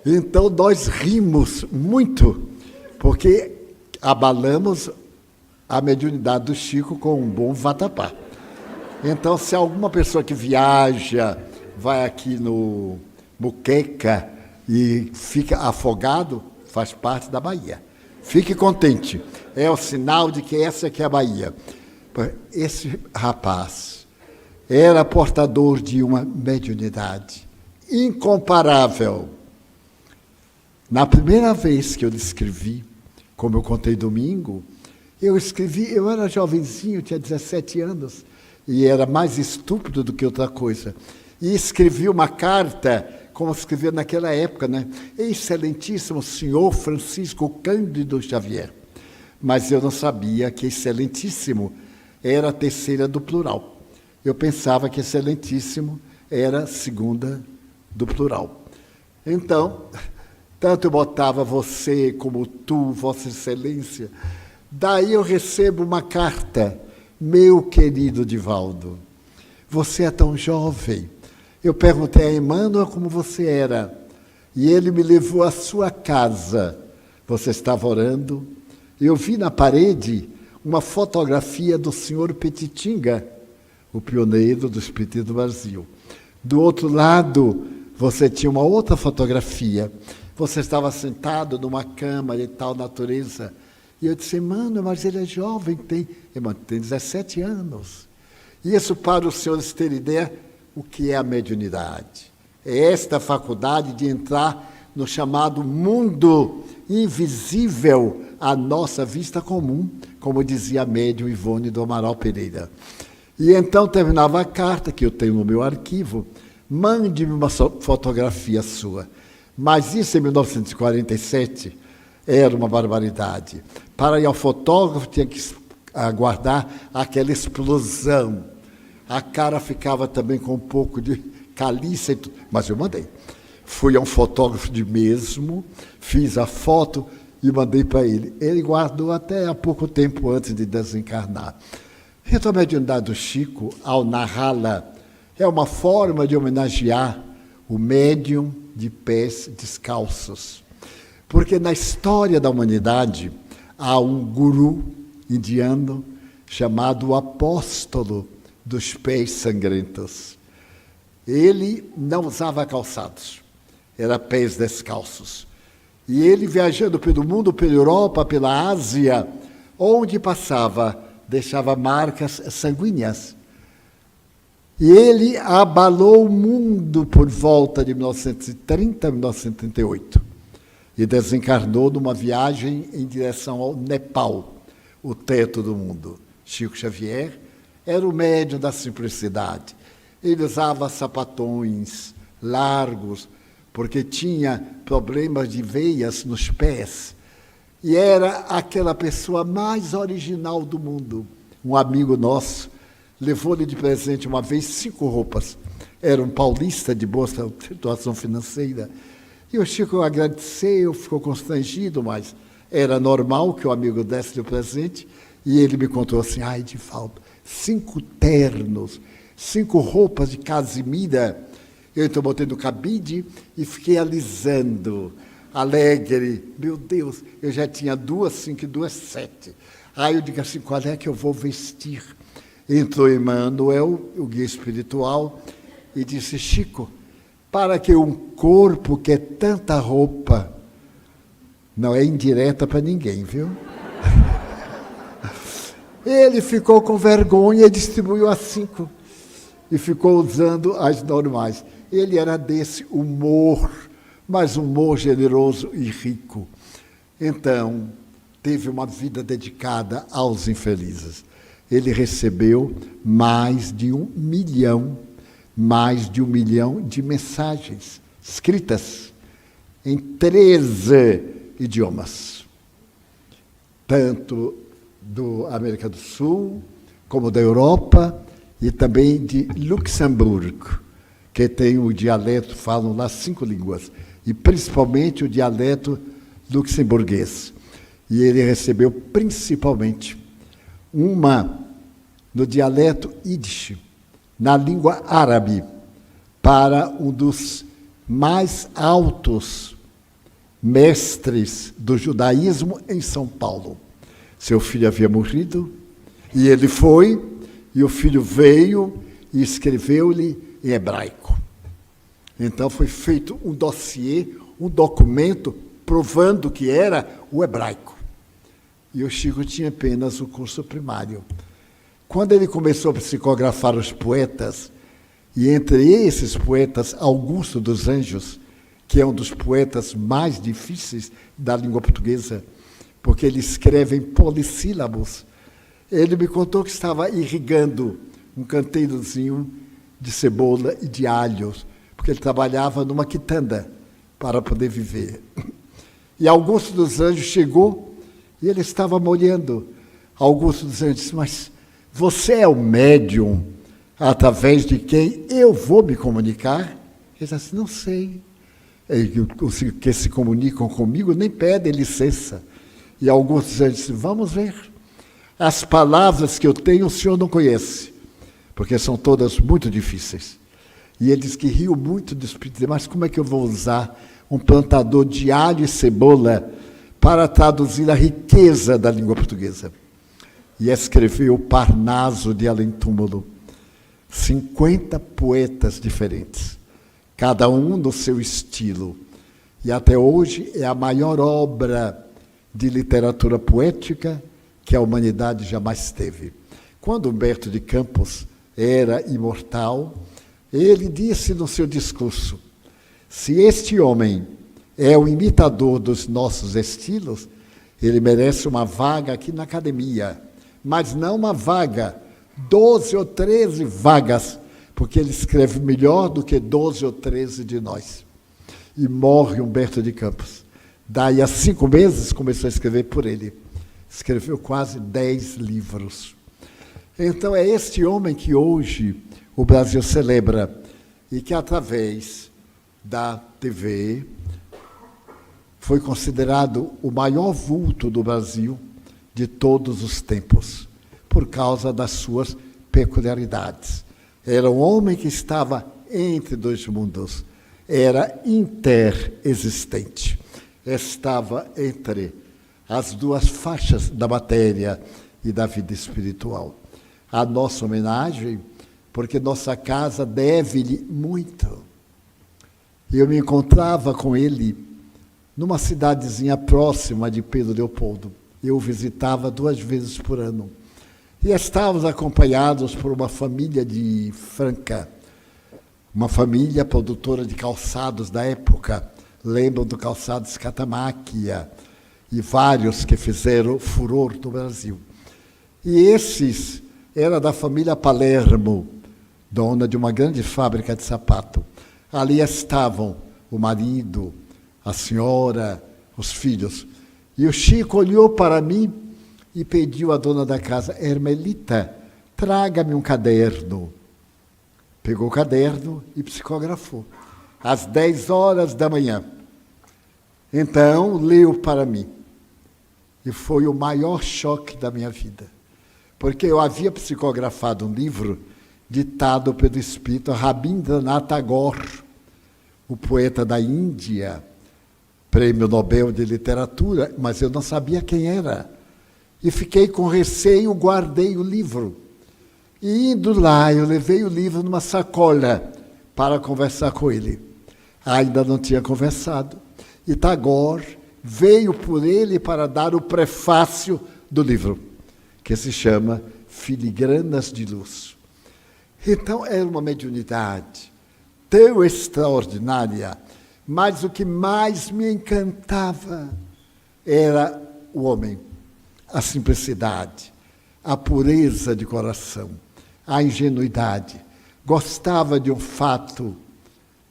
Então nós rimos muito, porque abalamos a mediunidade do Chico com um bom vatapá. Então, se alguma pessoa que viaja, vai aqui no Muqueca e fica afogado, faz parte da Bahia. Fique contente, é o sinal de que essa aqui é a Bahia. Esse rapaz era portador de uma mediunidade incomparável. Na primeira vez que eu lhe escrevi, como eu contei domingo, eu era jovenzinho, tinha 17 anos, e era mais estúpido do que outra coisa. E escrevi uma carta, como escrevia naquela época, né? Excelentíssimo senhor Francisco Cândido Xavier. Mas eu não sabia que excelentíssimo era a terceira do plural. Eu pensava que excelentíssimo era a segunda do plural. Então, tanto eu botava você como tu, Vossa Excelência. Daí eu recebo uma carta, meu querido Divaldo, você é tão jovem. Eu perguntei a Emmanuel como você era, e ele me levou à sua casa. Você estava orando. Eu vi na parede uma fotografia do senhor Petitinga, o pioneiro do Espiritismo do Brasil. Do outro lado, você tinha uma outra fotografia. Você estava sentado numa cama de tal natureza. E eu disse, Emmanuel, mas ele é jovem, tem 17 anos. E isso, para os senhores terem ideia, o que é a mediunidade? É esta faculdade de entrar no chamado mundo invisível à nossa vista comum, como dizia a médium Ivone do Amaral Pereira. E então terminava a carta, que eu tenho no meu arquivo, mande-me uma fotografia sua. Mas isso em 1947 era uma barbaridade. Para ir ao fotógrafo tinha que aguardar aquela explosão. A cara ficava também com um pouco de caliça e tudo. Mas eu mandei. Fui a um fotógrafo de mesmo, fiz a foto e mandei para ele. Ele guardou até há pouco tempo antes de desencarnar. Então, a mediunidade do Chico, ao narrá-la, é uma forma de homenagear o médium de pés descalços. Porque na história da humanidade há um guru indiano chamado o Apóstolo dos Pés Sangrentos. Ele não usava calçados, era pés descalços. E ele, viajando pelo mundo, pela Europa, pela Ásia, onde passava, deixava marcas sanguíneas. E ele abalou o mundo por volta de 1930, 1938. E desencarnou numa viagem em direção ao Nepal, o teto do mundo. Chico Xavier era o médium da simplicidade. Ele usava sapatões largos, porque tinha problemas de veias nos pés. E era aquela pessoa mais original do mundo. Um amigo nosso levou-lhe de presente uma vez 5 roupas. Era um paulista de boa situação financeira. E o Chico agradeceu, ficou constrangido, mas era normal que o amigo desse-lhe o presente. E ele me contou assim, ai, Divaldo, 5 ternos, 5 roupas de casimira. Eu então botei no cabide e fiquei alisando, alegre. Meu Deus, eu já tinha 2, 5 e 2, 7. Aí eu digo assim, qual é que eu vou vestir? Entrou Emmanuel, o guia espiritual, e disse, Chico, para que um corpo que é tanta roupa, não é indireta para ninguém, viu? Ele ficou com vergonha e distribuiu as 5. E ficou usando as normais. Ele era desse humor, mas humor generoso e rico. Então, teve uma vida dedicada aos infelizes. Ele recebeu mais de 1 milhão de mensagens escritas em 13 idiomas. Tanto da América do Sul, como da Europa, e também de Luxemburgo, que tem o dialeto, falam lá 5 línguas, e principalmente o dialeto luxemburguês. E ele recebeu principalmente uma no dialeto Yiddish, na língua árabe, para um dos mais altos mestres do judaísmo em São Paulo. Seu filho havia morrido, e ele foi, e o filho veio e escreveu-lhe em hebraico. Então foi feito um dossiê, um documento, provando que era o hebraico. E o Chico tinha apenas o curso primário. Quando ele começou a psicografar os poetas, e entre esses poetas, Augusto dos Anjos, que é um dos poetas mais difíceis da língua portuguesa, porque ele escreve em polissílabos, ele me contou que estava irrigando um canteirozinho de cebola e de alhos, porque ele trabalhava numa quitanda para poder viver. E Augusto dos Anjos chegou e ele estava molhando. Augusto dos Anjos disse, mas você é o médium através de quem eu vou me comunicar? Ele disse assim, não sei. Os que se comunicam comigo nem pedem licença. E Augusto dos Anjos disse, vamos ver. As palavras que eu tenho o senhor não conhece, porque são todas muito difíceis. E ele disse que riu muito do espírito, mas como é que eu vou usar um plantador de alho e cebola para traduzir a riqueza da língua portuguesa? E escreveu Parnaso de Além-Túmulo, 50 poetas diferentes, cada um no seu estilo. E até hoje é a maior obra de literatura poética que a humanidade jamais teve. Quando Humberto de Campos era imortal, ele disse no seu discurso, se este homem é o imitador dos nossos estilos, ele merece uma vaga aqui na academia, mas não uma vaga, 12 ou 13 vagas, porque ele escreve melhor do que 12 ou 13 de nós. E morre Humberto de Campos. Daí a 5 meses começou a escrever por ele. Escreveu quase 10 livros. Então é este homem que hoje o Brasil celebra e que através da TV foi considerado o maior vulto do Brasil de todos os tempos, por causa das suas peculiaridades. Era um homem que estava entre 2 mundos, era interexistente, estava entre as 2 faixas da matéria e da vida espiritual. A nossa homenagem, porque nossa casa deve-lhe muito. Eu me encontrava com ele numa cidadezinha próxima de Pedro Leopoldo. Eu o visitava 2 vezes por ano. E estávamos acompanhados por uma família de Franca, uma família produtora de calçados da época. Lembram do calçado Scatamáquia e vários que fizeram furor no Brasil. E esses era da família Palermo, dona de uma grande fábrica de sapato. Ali estavam o marido, a senhora, os filhos. E o Chico olhou para mim e pediu à dona da casa: Ermelita, traga-me um caderno. Pegou o caderno e psicografou, às 10 horas da manhã. Então, leu para mim. E foi o maior choque da minha vida. Porque eu havia psicografado um livro ditado pelo espírito Rabindranath Tagore, o poeta da Índia, prêmio Nobel de Literatura, mas eu não sabia quem era. E fiquei com receio, guardei o livro. E indo lá, eu levei o livro numa sacola para conversar com ele. Ainda não tinha conversado. E Tagore veio por ele para dar o prefácio do livro, que se chama Filigranas de Luz. Então, era uma mediunidade tão extraordinária, mas o que mais me encantava era o homem, a simplicidade, a pureza de coração, a ingenuidade. Gostava de um fato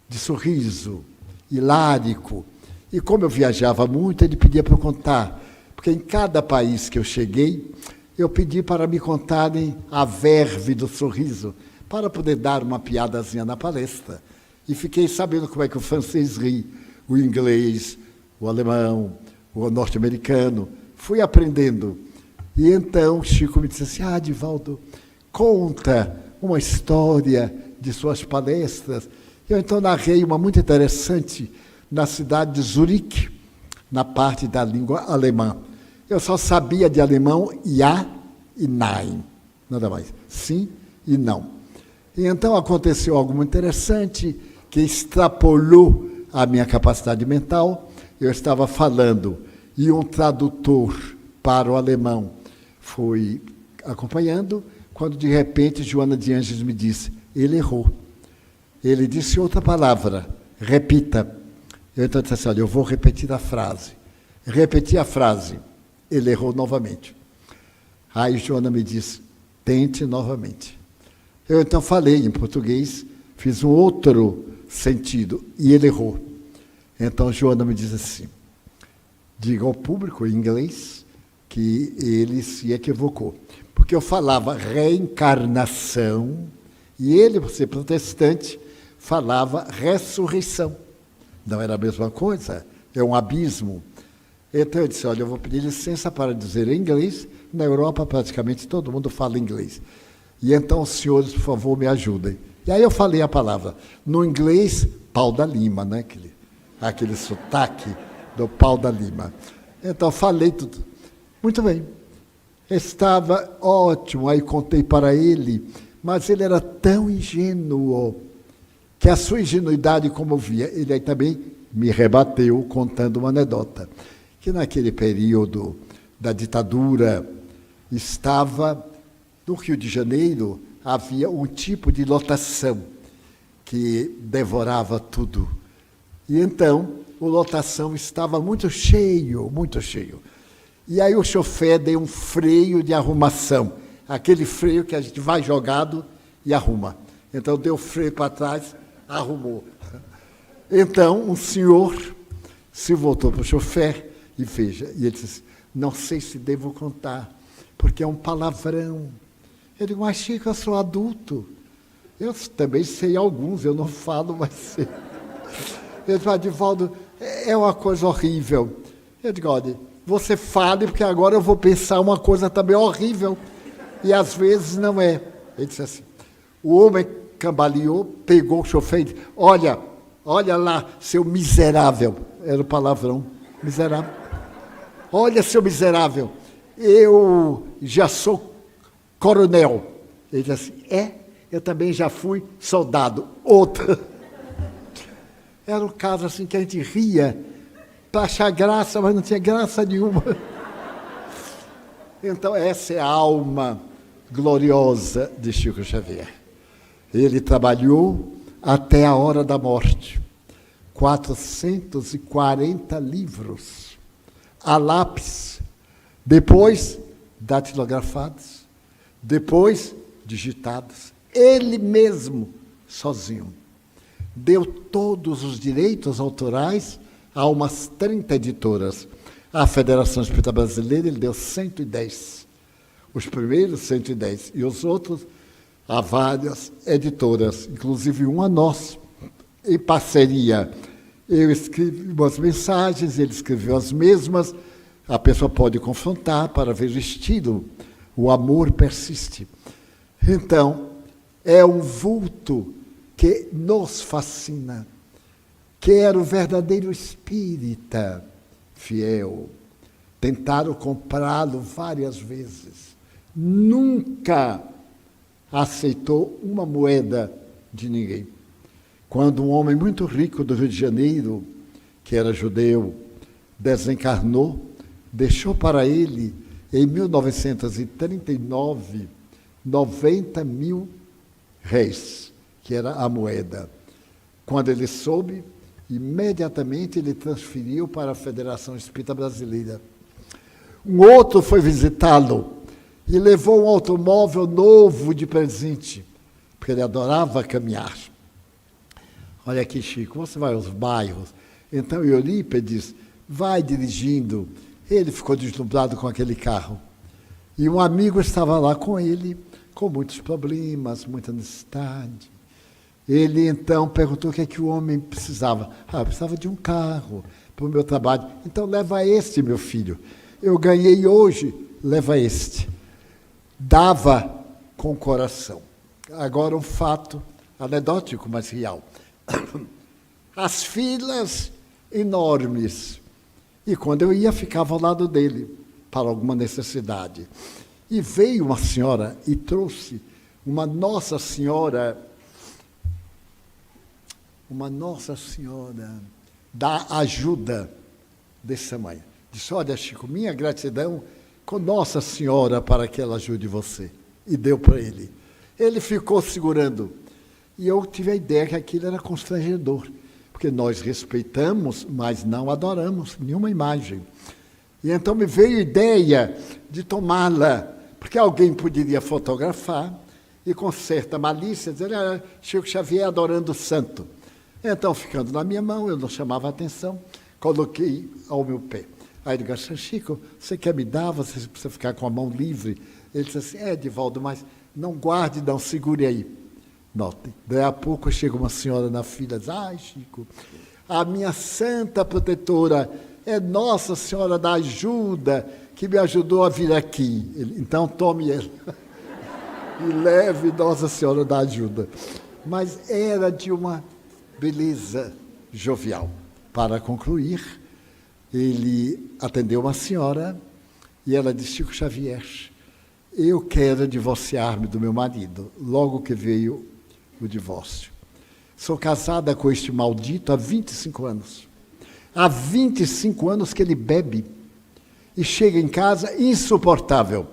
de sorriso, hilárico. E como eu viajava muito, ele pedia para eu contar, porque em cada país que eu cheguei, eu pedi para me contarem a verve do sorriso, para poder dar uma piadazinha na palestra. E fiquei sabendo como é que o francês ri, o inglês, o alemão, o norte-americano. Fui aprendendo. E então Chico me disse assim: Divaldo, conta uma história de suas palestras. Eu então narrei uma muito interessante na cidade de Zurique, na parte da língua alemã. Eu só sabia de alemão ja e nein, nada mais. Sim e não. E então aconteceu algo muito interessante que extrapolou a minha capacidade mental. Eu estava falando e um tradutor para o alemão foi acompanhando, quando de repente Joana de Ângeles me disse: ele errou. Ele disse outra palavra, repita. Eu então disse assim: olha, eu vou repetir a frase. Repeti a frase. Ele errou novamente. Aí Joana me disse: tente novamente. Eu então falei em português, fiz um outro sentido, e ele errou. Então Joana me diz assim: diga ao público em inglês que ele se equivocou. Porque eu falava reencarnação, e ele, por ser protestante, falava ressurreição. Não era a mesma coisa, é um abismo. Então eu disse: olha, eu vou pedir licença para dizer em inglês. Na Europa praticamente todo mundo fala inglês. E então os senhores, por favor, me ajudem. E aí eu falei a palavra. No inglês, pau da lima, né? Aquele sotaque do pau da lima. Então falei tudo. Muito bem. Estava ótimo, aí contei para ele, mas ele era tão ingênuo que a sua ingenuidade comovia. Ele aí também me rebateu contando uma anedota, que naquele período da ditadura estava, no Rio de Janeiro, havia um tipo de lotação que devorava tudo. E então, a lotação estava muito cheio, muito cheio. E aí o chofer deu um freio de arrumação, aquele freio que a gente vai jogado e arruma. Então, deu freio para trás, arrumou. Então, um senhor se voltou para o chofer e veja, e ele disse: não sei se devo contar, porque é um palavrão. Eu digo: mas Chico, eu sou adulto. Eu também sei alguns, eu não falo, mas sei. Ele disse: Divaldo, é uma coisa horrível. Eu digo: olha, você fale, porque agora eu vou pensar uma coisa também horrível. E às vezes não é. Ele disse assim: o homem cambaleou, pegou o chofer e disse: olha lá, seu miserável. Era o palavrão, miserável. Olha, seu miserável, eu já sou coronel. Ele disse assim: eu também já fui soldado. Outra. Era um caso assim que a gente ria para achar graça, mas não tinha graça nenhuma. Então, essa é a alma gloriosa de Chico Xavier. Ele trabalhou até a hora da morte. 440 livros, a lápis, depois datilografados, depois digitados. Ele mesmo, sozinho, deu todos os direitos autorais a umas 30 editoras. À Federação Espírita Brasileira, ele deu 110. Os primeiros 110. E os outros a várias editoras, inclusive uma nossa, em parceria. Eu escrevi umas mensagens, ele escreveu as mesmas. A pessoa pode confrontar para ver o estilo. O amor persiste. Então, é um vulto que nos fascina, que era o verdadeiro espírita fiel. Tentaram comprá-lo várias vezes. Nunca aceitou uma moeda de ninguém. Quando um homem muito rico do Rio de Janeiro, que era judeu, desencarnou, deixou para ele, em 1939, 90 mil réis, que era a moeda. Quando ele soube, imediatamente ele transferiu para a Federação Espírita Brasileira. Um outro foi visitá-lo e levou um automóvel novo de presente, porque ele adorava caminhar. Olha aqui, Chico, você vai aos bairros. Então Eurípides vai dirigindo. Ele ficou deslumbrado com aquele carro. E um amigo estava lá com ele, com muitos problemas, muita necessidade. Ele, então, perguntou o que é que o homem precisava. Eu precisava de um carro para o meu trabalho. Então, leva este, meu filho. Eu ganhei hoje, leva este. Dava com o coração. Agora, um fato anedótico, mas real. As filas enormes. E quando eu ia, ficava ao lado dele, para alguma necessidade. E veio uma senhora e trouxe uma Nossa Senhora da ajuda desse tamanho. Disse, olha, Chico, minha gratidão com Nossa Senhora para que ela ajude você. E deu para ele. Ele ficou segurando. E eu tive a ideia que aquilo era constrangedor, porque nós respeitamos, mas não adoramos nenhuma imagem. E então me veio a ideia de tomá-la, porque alguém poderia fotografar e com certa malícia dizer, Chico Xavier adorando o santo. Então, ficando na minha mão, eu não chamava a atenção, coloquei ao meu pé. Aí ele disse, Chico, você quer me dar? Você precisa ficar com a mão livre. Ele disse assim, Edivaldo, mas não guarde, não, segure aí. Notem, daí a pouco chega uma senhora na fila e diz, Chico, a minha santa protetora é Nossa Senhora da Ajuda, que me ajudou a vir aqui. Então, tome ela e leve Nossa Senhora da Ajuda. Mas era de uma beleza jovial. Para concluir, ele atendeu uma senhora e ela disse, Chico Xavier, eu quero divorciar-me do meu marido, logo que veio o divórcio. Sou casada com este maldito há 25 anos. Há 25 anos que ele bebe e chega em casa insuportável.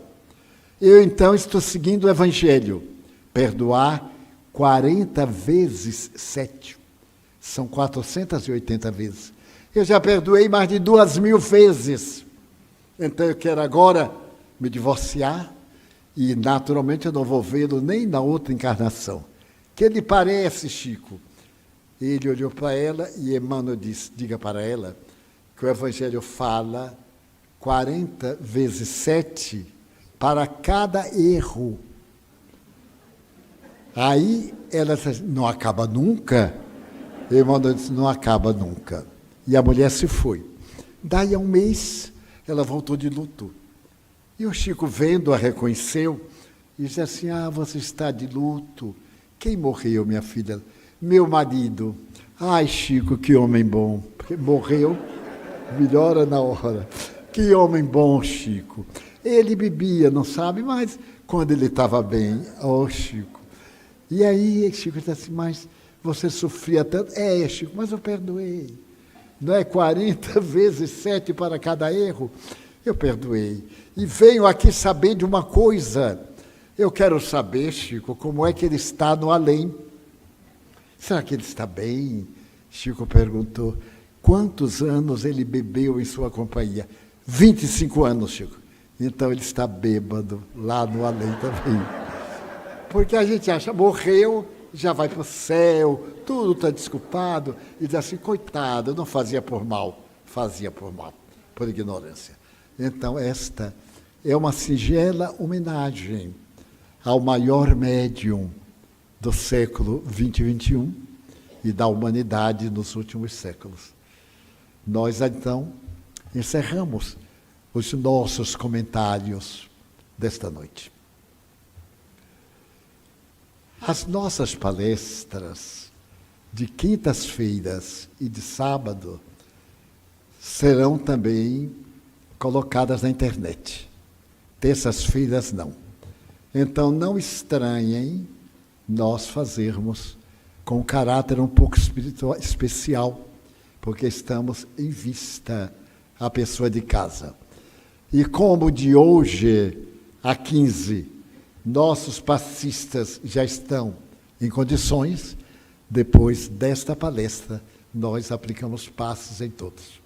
Eu, então, estou seguindo o Evangelho. Perdoar 40 vezes 7. São 480 vezes. Eu já perdoei mais de 2.000 vezes. Então, eu quero agora me divorciar e, naturalmente, eu não vou vê-lo nem na outra encarnação. Que lhe parece, Chico? Ele olhou para ela e Emmanuel disse, diga para ela que o Evangelho fala 40 vezes 7 para cada erro. Aí ela disse, não acaba nunca? Emmanuel disse, não acaba nunca. E a mulher se foi. Daí a um mês, ela voltou de luto. E o Chico, vendo-a, reconheceu e disse assim, você está de luto. Quem morreu, minha filha? Meu marido. Ai, Chico, que homem bom. Porque morreu, melhora na hora. Que homem bom, Chico. Ele bebia, não sabe, mas quando ele estava bem, Chico. E aí, Chico disse assim, mas você sofria tanto. Chico, mas eu perdoei. Não é 40 vezes 7 para cada erro? Eu perdoei. E venho aqui saber de uma coisa. Eu quero saber, Chico, como é que ele está no além. Será que ele está bem? Chico perguntou. Quantos anos ele bebeu em sua companhia? 25 anos, Chico. Então ele está bêbado lá no além também. Porque a gente acha, morreu, já vai para o céu, tudo está desculpado. E diz assim, coitado, não fazia por mal, fazia por mal. por ignorância. Então, esta é uma singela homenagem ao maior médium do século XX e XXI e da humanidade nos últimos séculos. Nós, então, encerramos os nossos comentários desta noite. As nossas palestras de quintas-feiras e de sábado serão também colocadas na internet. Terças-feiras não. Então, não estranhem nós fazermos com um caráter um pouco especial, porque estamos em vista à pessoa de casa. E como de hoje a 15, nossos passistas já estão em condições, depois desta palestra, nós aplicamos passes em todos.